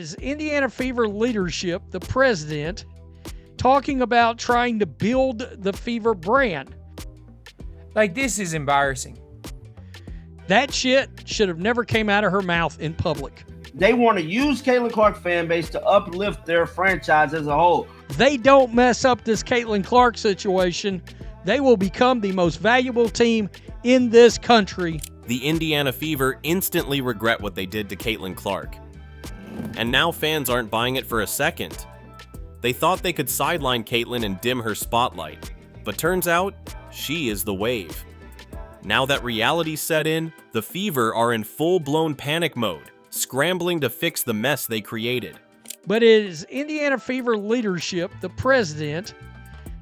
is Indiana Fever leadership, the president, talking about trying to build the Fever brand. Like, this is embarrassing. That shit should have never came out of her mouth in public. They want to use Caitlin Clark fan base to uplift their franchise as a whole. They don't mess up this Caitlin Clark situation, they will become the most valuable team in this country. The Indiana Fever instantly regret what they did to Caitlin Clark. And now fans aren't buying it for a second. They thought they could sideline Caitlin and dim her spotlight, but turns out she is the wave. Now that reality set in, the Fever are in full-blown panic mode, scrambling to fix the mess they created. But it is Indiana Fever leadership, the president,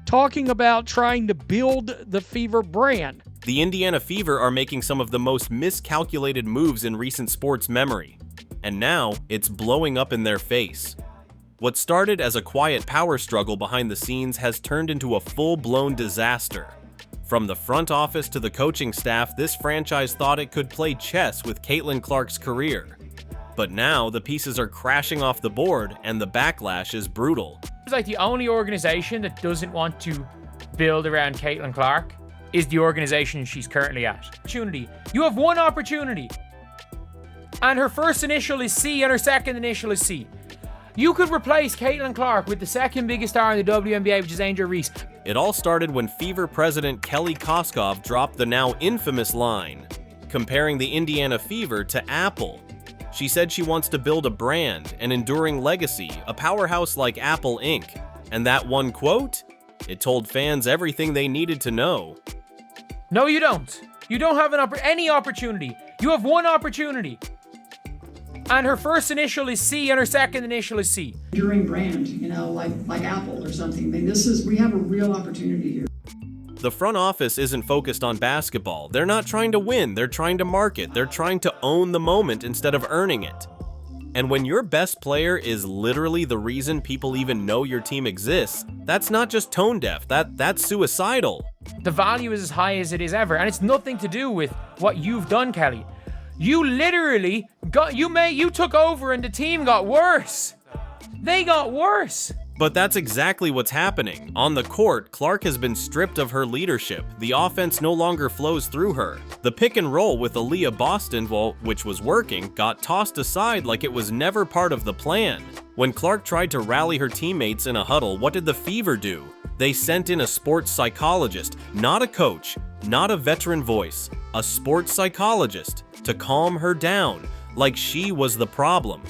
talking about trying to build the Fever brand. The Indiana Fever are making some of the most miscalculated moves in recent sports memory, and now it's blowing up in their face. What started as a quiet power struggle behind the scenes has turned into a full-blown disaster. From the front office to the coaching staff, this franchise thought it could play chess with Caitlin Clark's career. But now the pieces are crashing off the board and the backlash is brutal. It's like the only organization that doesn't want to build around Caitlin Clark is the organization she's currently at. Opportunity. You have one opportunity. And her first initial is C and her second initial is C. You could replace Caitlin Clark with the second biggest star in the WNBA, which is Angel Reese. It all started when Fever president Kelly Koskov dropped the now infamous line, comparing the Indiana Fever to Apple. She said she wants to build a brand, an enduring legacy, a powerhouse like Apple Inc. And that one quote? It told fans everything they needed to know. No, you don't. You don't have any opportunity. You have one opportunity. And her first initial is C and her second initial is C. Enduring brand, like Apple or something. I mean, we have a real opportunity here. The front office isn't focused on basketball. They're not trying to win, they're trying to market. They're trying to own the moment instead of earning it. And when your best player is literally the reason people even know your team exists, that's not just tone deaf, that's suicidal. The value is as high as it is ever, and it's nothing to do with what you've done, Kelly. You literally you took over and the team got worse. They got worse. But that's exactly what's happening. On the court, Clark has been stripped of her leadership. The offense no longer flows through her. The pick and roll with Aaliyah Boston, which was working, got tossed aside like it was never part of the plan. When Clark tried to rally her teammates in a huddle, what did the Fever do? They sent in a sports psychologist, not a coach, not a veteran voice, a sports psychologist to calm her down, like she was the problem.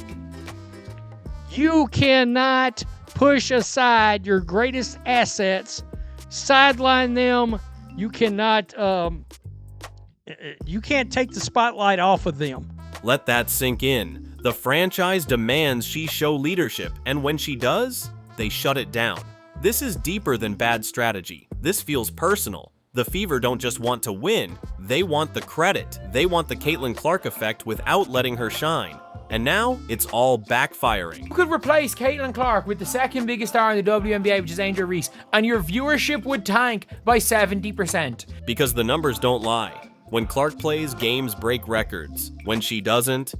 You cannot push aside your greatest assets, sideline them. You cannot, you can't take the spotlight off of them. Let that sink in. The franchise demands she show leadership, and when she does, they shut it down. This is deeper than bad strategy. This feels personal. The Fever don't just want to win, they want the credit. They want the Caitlin Clark effect without letting her shine. And now, it's all backfiring. You could replace Caitlin Clark with the second biggest star in the WNBA, which is Angel Reese, and your viewership would tank by 70%. Because the numbers don't lie. When Clark plays, games break records. When she doesn't,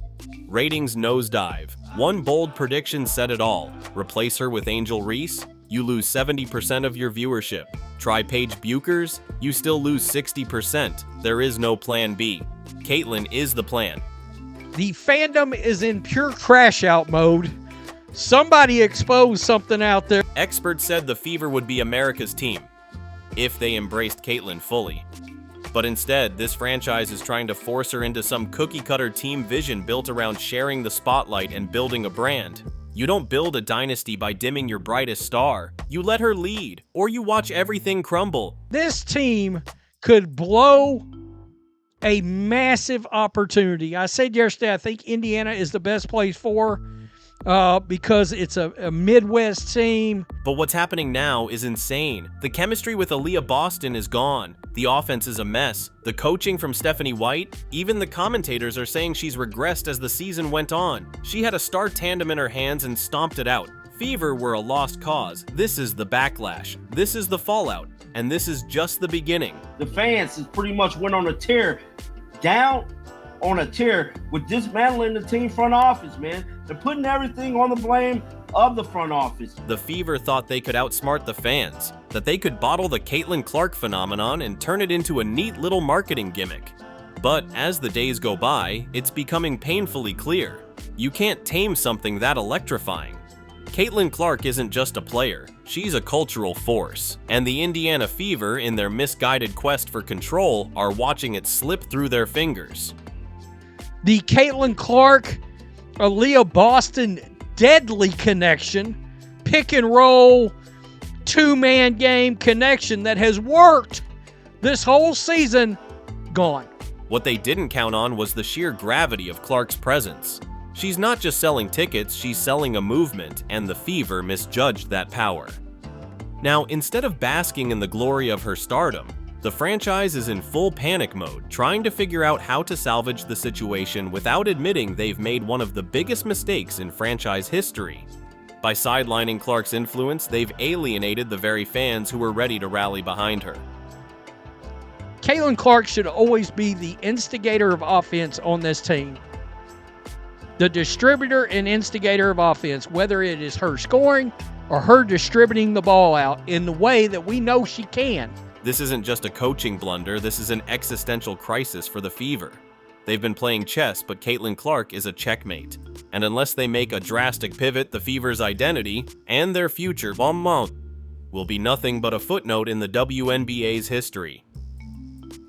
ratings nosedive. One bold prediction said it all. Replace her with Angel Reese, you lose 70% of your viewership. Try Paige Buchers, you still lose 60%. There is no plan B. Caitlin is the plan. The fandom is in pure crash out mode. Somebody exposed something out there. Experts said the Fever would be America's team, if they embraced Caitlin fully. But instead, this franchise is trying to force her into some cookie-cutter team vision built around sharing the spotlight and building a brand. You don't build a dynasty by dimming your brightest star. You let her lead, or you watch everything crumble. This team could blow a massive opportunity. I said yesterday, I think Indiana is the best place for because it's a Midwest team. But what's happening now is insane. The chemistry with Aaliyah Boston is gone. The offense is a mess. The coaching from Stephanie White, even the commentators are saying she's regressed as the season went on. She had a star tandem in her hands and stomped it out. Fever were a lost cause. This is the backlash. This is the fallout. And this is just the beginning. The fans has pretty much went on a tear down on a tear with dismantling the team front office, man. They're putting everything on the blame of the front office. The Fever thought they could outsmart the fans, that they could bottle the Caitlin Clark phenomenon and turn it into a neat little marketing gimmick. But as the days go by, it's becoming painfully clear. You can't tame something that electrifying. Caitlin Clark isn't just a player, she's a cultural force, and the Indiana Fever, in their misguided quest for control, are watching it slip through their fingers. The Caitlin Clark, Aaliyah Boston deadly connection, pick and roll, two-man game connection that has worked this whole season, gone. What they didn't count on was the sheer gravity of Clark's presence. She's not just selling tickets, she's selling a movement, and the Fever misjudged that power. Now, instead of basking in the glory of her stardom, the franchise is in full panic mode, trying to figure out how to salvage the situation without admitting they've made one of the biggest mistakes in franchise history. By sidelining Clark's influence, they've alienated the very fans who were ready to rally behind her. Caitlin Clark should always be the instigator of offense on this team. The distributor and instigator of offense, whether it is her scoring or her distributing the ball out in the way that we know she can. This isn't just a coaching blunder, this is an existential crisis for the Fever. They've been playing chess, but Caitlin Clark is a checkmate. And unless they make a drastic pivot, the Fever's identity and their future will be nothing but a footnote in the WNBA's history.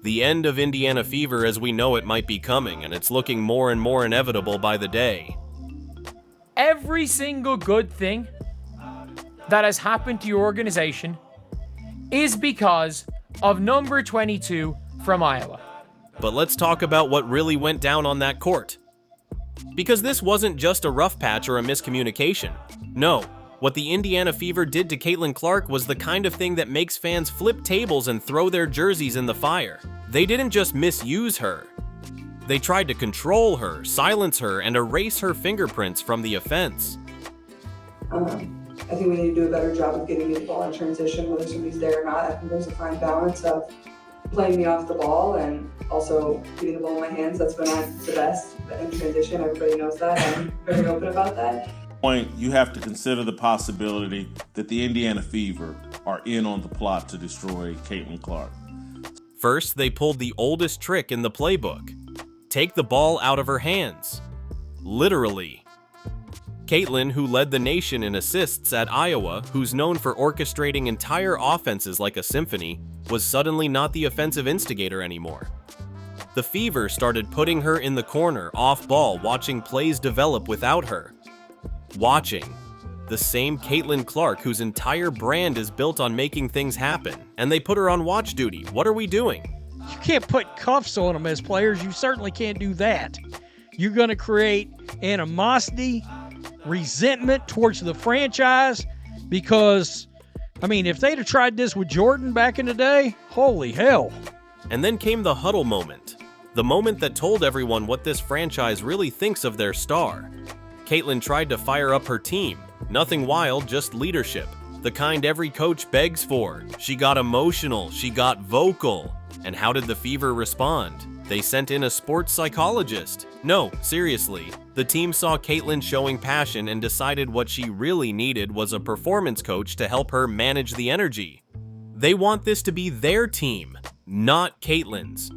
The end of Indiana Fever as we know it might be coming, and it's looking more and more inevitable by the day. Every single good thing that has happened to your organization is because of number 22 from Iowa. But let's talk about what really went down on that court. Because this wasn't just a rough patch or a miscommunication. No, what the Indiana Fever did to Caitlin Clark was the kind of thing that makes fans flip tables and throw their jerseys in the fire. They didn't just misuse her. They tried to control her, silence her, and erase her fingerprints from the offense. I think we need to do a better job of getting you the ball in transition, whether somebody's there or not. I think there's a fine balance of playing me off the ball and also getting the ball in my hands. That's when I'm the best in transition. Everybody knows that. I'm very open about that. Point, you have to consider the possibility that the Indiana Fever are in on the plot to destroy Caitlin Clark. First, they pulled the oldest trick in the playbook. Take the ball out of her hands. Literally. Caitlin, who led the nation in assists at Iowa, who's known for orchestrating entire offenses like a symphony, was suddenly not the offensive instigator anymore. The Fever started putting her in the corner, off ball, watching plays develop without her. Watching. The same Caitlin Clark whose entire brand is built on making things happen, and they put her on watch duty. What are we doing? You can't put cuffs on them as players. You certainly can't do that. You're going to create animosity, resentment towards the franchise because, I mean, if they'd have tried this with Jordan back in the day, holy hell. And then came the huddle moment. The moment that told everyone what this franchise really thinks of their star. Caitlin tried to fire up her team. Nothing wild, just leadership. The kind every coach begs for. She got emotional, she got vocal. And how did the Fever respond? They sent in a sports psychologist. No, seriously. The team saw Caitlin showing passion and decided what she really needed was a performance coach to help her manage the energy. They want this to be their team, not Caitlin's.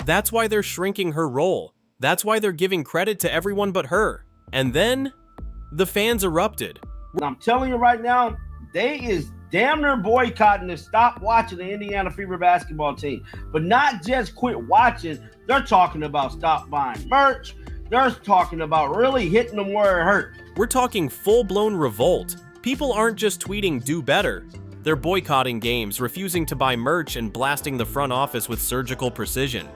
That's why they're shrinking her role. That's why they're giving credit to everyone but her. And then, the fans erupted. I'm telling you right now, they is damn near boycotting to stop watching the Indiana Fever basketball team. But not just quit watching, they're talking about stop buying merch. They're talking about really hitting them where it hurt. We're talking full-blown revolt. People aren't just tweeting do better. They're boycotting games, refusing to buy merch, and blasting the front office with surgical precision.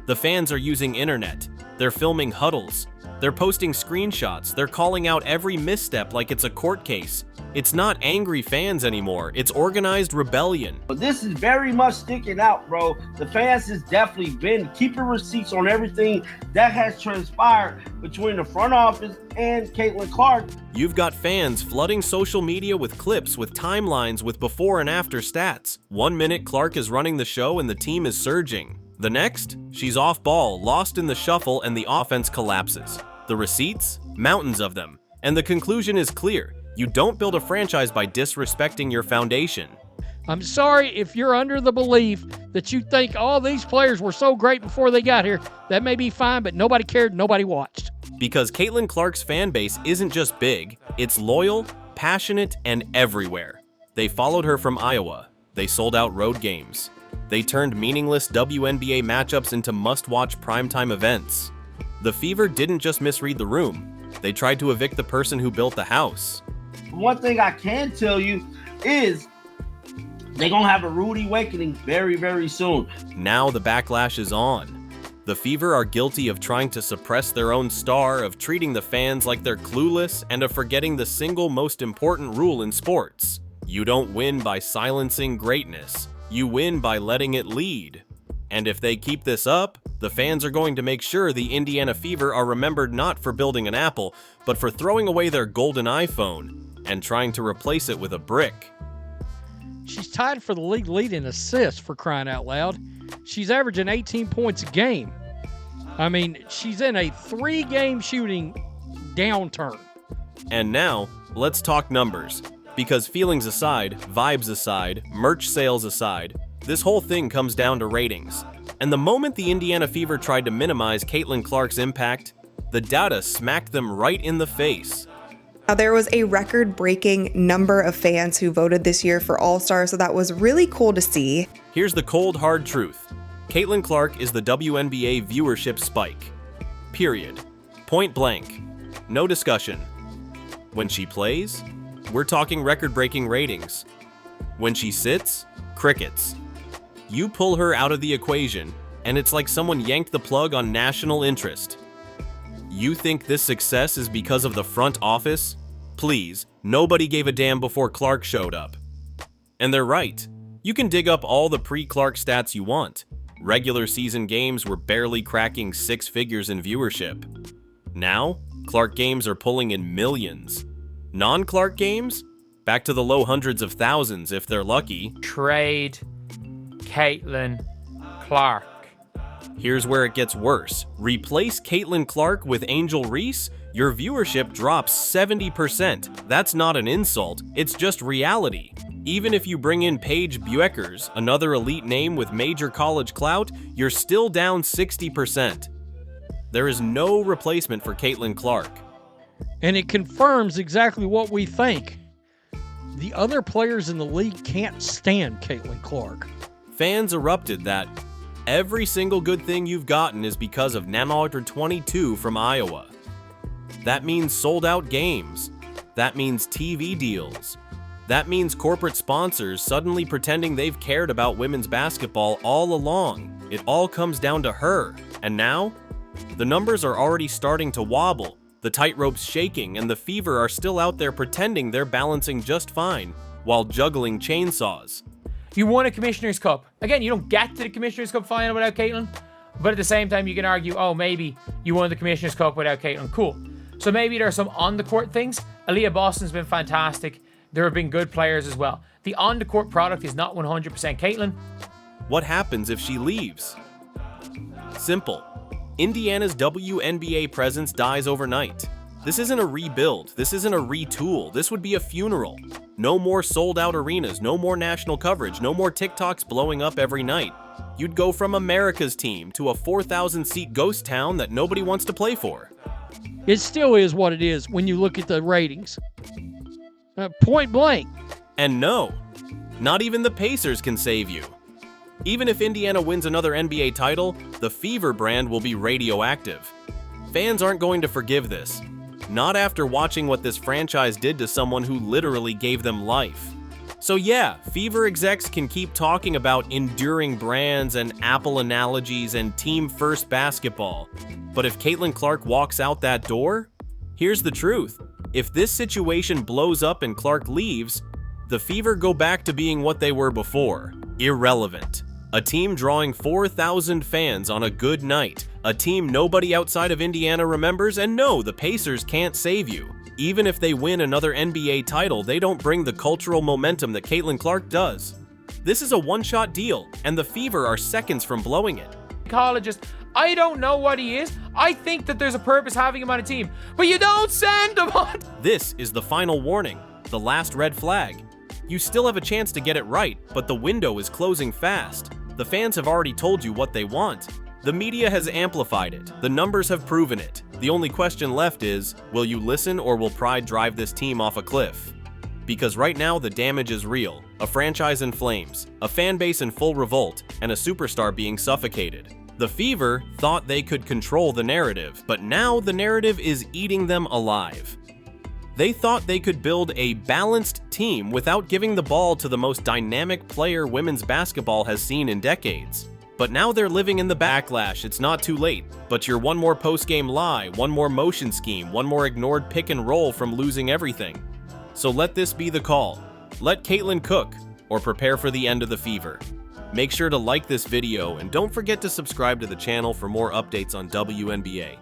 The fans are using internet. They're filming huddles. They're posting screenshots. They're calling out every misstep like it's a court case. It's not angry fans anymore. It's organized rebellion. But this is very much sticking out, bro. The fans has definitely been keeping receipts on everything that has transpired between the front office and Caitlin Clark. You've got fans flooding social media with clips, with timelines, with before and after stats. 1 minute Clark is running the show and the team is surging. The next, she's off ball, lost in the shuffle, and the offense collapses. The receipts? Mountains of them. And the conclusion is clear. You don't build a franchise by disrespecting your foundation. I'm sorry if you're under the belief that you think all these players were so great before they got here. That may be fine, but nobody cared, nobody watched. Because Caitlin Clark's fan base isn't just big, it's loyal, passionate, and everywhere. They followed her from Iowa. They sold out road games. They turned meaningless WNBA matchups into must-watch primetime events. The Fever didn't just misread the room. They tried to evict the person who built the house. One thing I can tell you is they're going to have a rude awakening very, very soon. Now the backlash is on. The Fever are guilty of trying to suppress their own star, of treating the fans like they're clueless, and of forgetting the single most important rule in sports. You don't win by silencing greatness. You win by letting it lead. And if they keep this up, the fans are going to make sure the Indiana Fever are remembered not for building an apple, but for throwing away their golden iPhone and trying to replace it with a brick. She's tied for the league lead in assists, for crying out loud. She's averaging 18 points a game. I mean, she's in a 3-game shooting downturn. And now, let's talk numbers. Because feelings aside, vibes aside, merch sales aside, this whole thing comes down to ratings. And the moment the Indiana Fever tried to minimize Caitlin Clark's impact, the data smacked them right in the face. Now, there was a record-breaking number of fans who voted this year for All-Star, so that was really cool to see. Here's the cold, hard truth. Caitlin Clark is the WNBA viewership spike. Period. Point blank. No discussion. When she plays, we're talking record-breaking ratings. When she sits, crickets. You pull her out of the equation, and it's like someone yanked the plug on national interest. You think this success is because of the front office? Please, nobody gave a damn before Clark showed up. And they're right. You can dig up all the pre-Clark stats you want. Regular season games were barely cracking 6 figures in viewership. Now, Clark games are pulling in millions. Non-Clark games? Back to the low hundreds of thousands if they're lucky. Trade Caitlin Clark. Here's where it gets worse. Replace Caitlin Clark with Angel Reese? Your viewership drops 70%. That's not an insult, it's just reality. Even if you bring in Paige Bueckers, another elite name with major college clout, you're still down 60%. There is no replacement for Caitlin Clark. And it confirms exactly what we think. The other players in the league can't stand Caitlin Clark. Fans erupted that every single good thing you've gotten is because of Nanometer 22 from Iowa. That means sold out games. That means TV deals. That means corporate sponsors suddenly pretending they've cared about women's basketball all along. It all comes down to her. And now, the numbers are already starting to wobble. The tightrope's shaking, and the Fever are still out there pretending they're balancing just fine while juggling chainsaws. You won a Commissioner's Cup. Again, you don't get to the Commissioner's Cup final without Caitlin, but at the same time, you can argue, oh, maybe you won the Commissioner's Cup without Caitlin. Cool. So maybe there are some on-the-court things. Aaliyah Boston's been fantastic. There have been good players as well. The on-the-court product is not 100% Caitlin. What happens if she leaves? Simple. Indiana's WNBA presence dies overnight. This isn't a rebuild. This isn't a retool. This would be a funeral. No more sold-out arenas, no more national coverage, no more TikToks blowing up every night. You'd go from America's team to a 4,000-seat ghost town that nobody wants to play for. It still is what it is when you look at the ratings. Point blank. And no, not even the Pacers can save you. Even if Indiana wins another NBA title, the Fever brand will be radioactive. Fans aren't going to forgive this. Not after watching what this franchise did to someone who literally gave them life. So yeah, Fever execs can keep talking about enduring brands and Apple analogies and team-first basketball. But if Caitlin Clark walks out that door, here's the truth. If this situation blows up and Clark leaves, the Fever go back to being what they were before. Irrelevant. A team drawing 4,000 fans on a good night. A team nobody outside of Indiana remembers, and no, the Pacers can't save you. Even if they win another NBA title, they don't bring the cultural momentum that Caitlin Clark does. This is a one-shot deal, and the Fever are seconds from blowing it. psychologist. I don't know what he is. I think that there's a purpose having him on a team, but you don't send him on. This is the final warning, the last red flag. You still have a chance to get it right, but the window is closing fast. The fans have already told you what they want. The media has amplified it. The numbers have proven it. The only question left is, will you listen or will pride drive this team off a cliff? Because right now the damage is real. A franchise in flames, a fan base in full revolt, and a superstar being suffocated. The Fever thought they could control the narrative, but now the narrative is eating them alive. They thought they could build a balanced team without giving the ball to the most dynamic player women's basketball has seen in decades. But now they're living in the backlash. It's not too late, but you're one more post-game lie, one more motion scheme, one more ignored pick and roll from losing everything. So let this be the call. Let Caitlin cook, or prepare for the end of the Fever. Make sure to like this video and don't forget to subscribe to the channel for more updates on WNBA.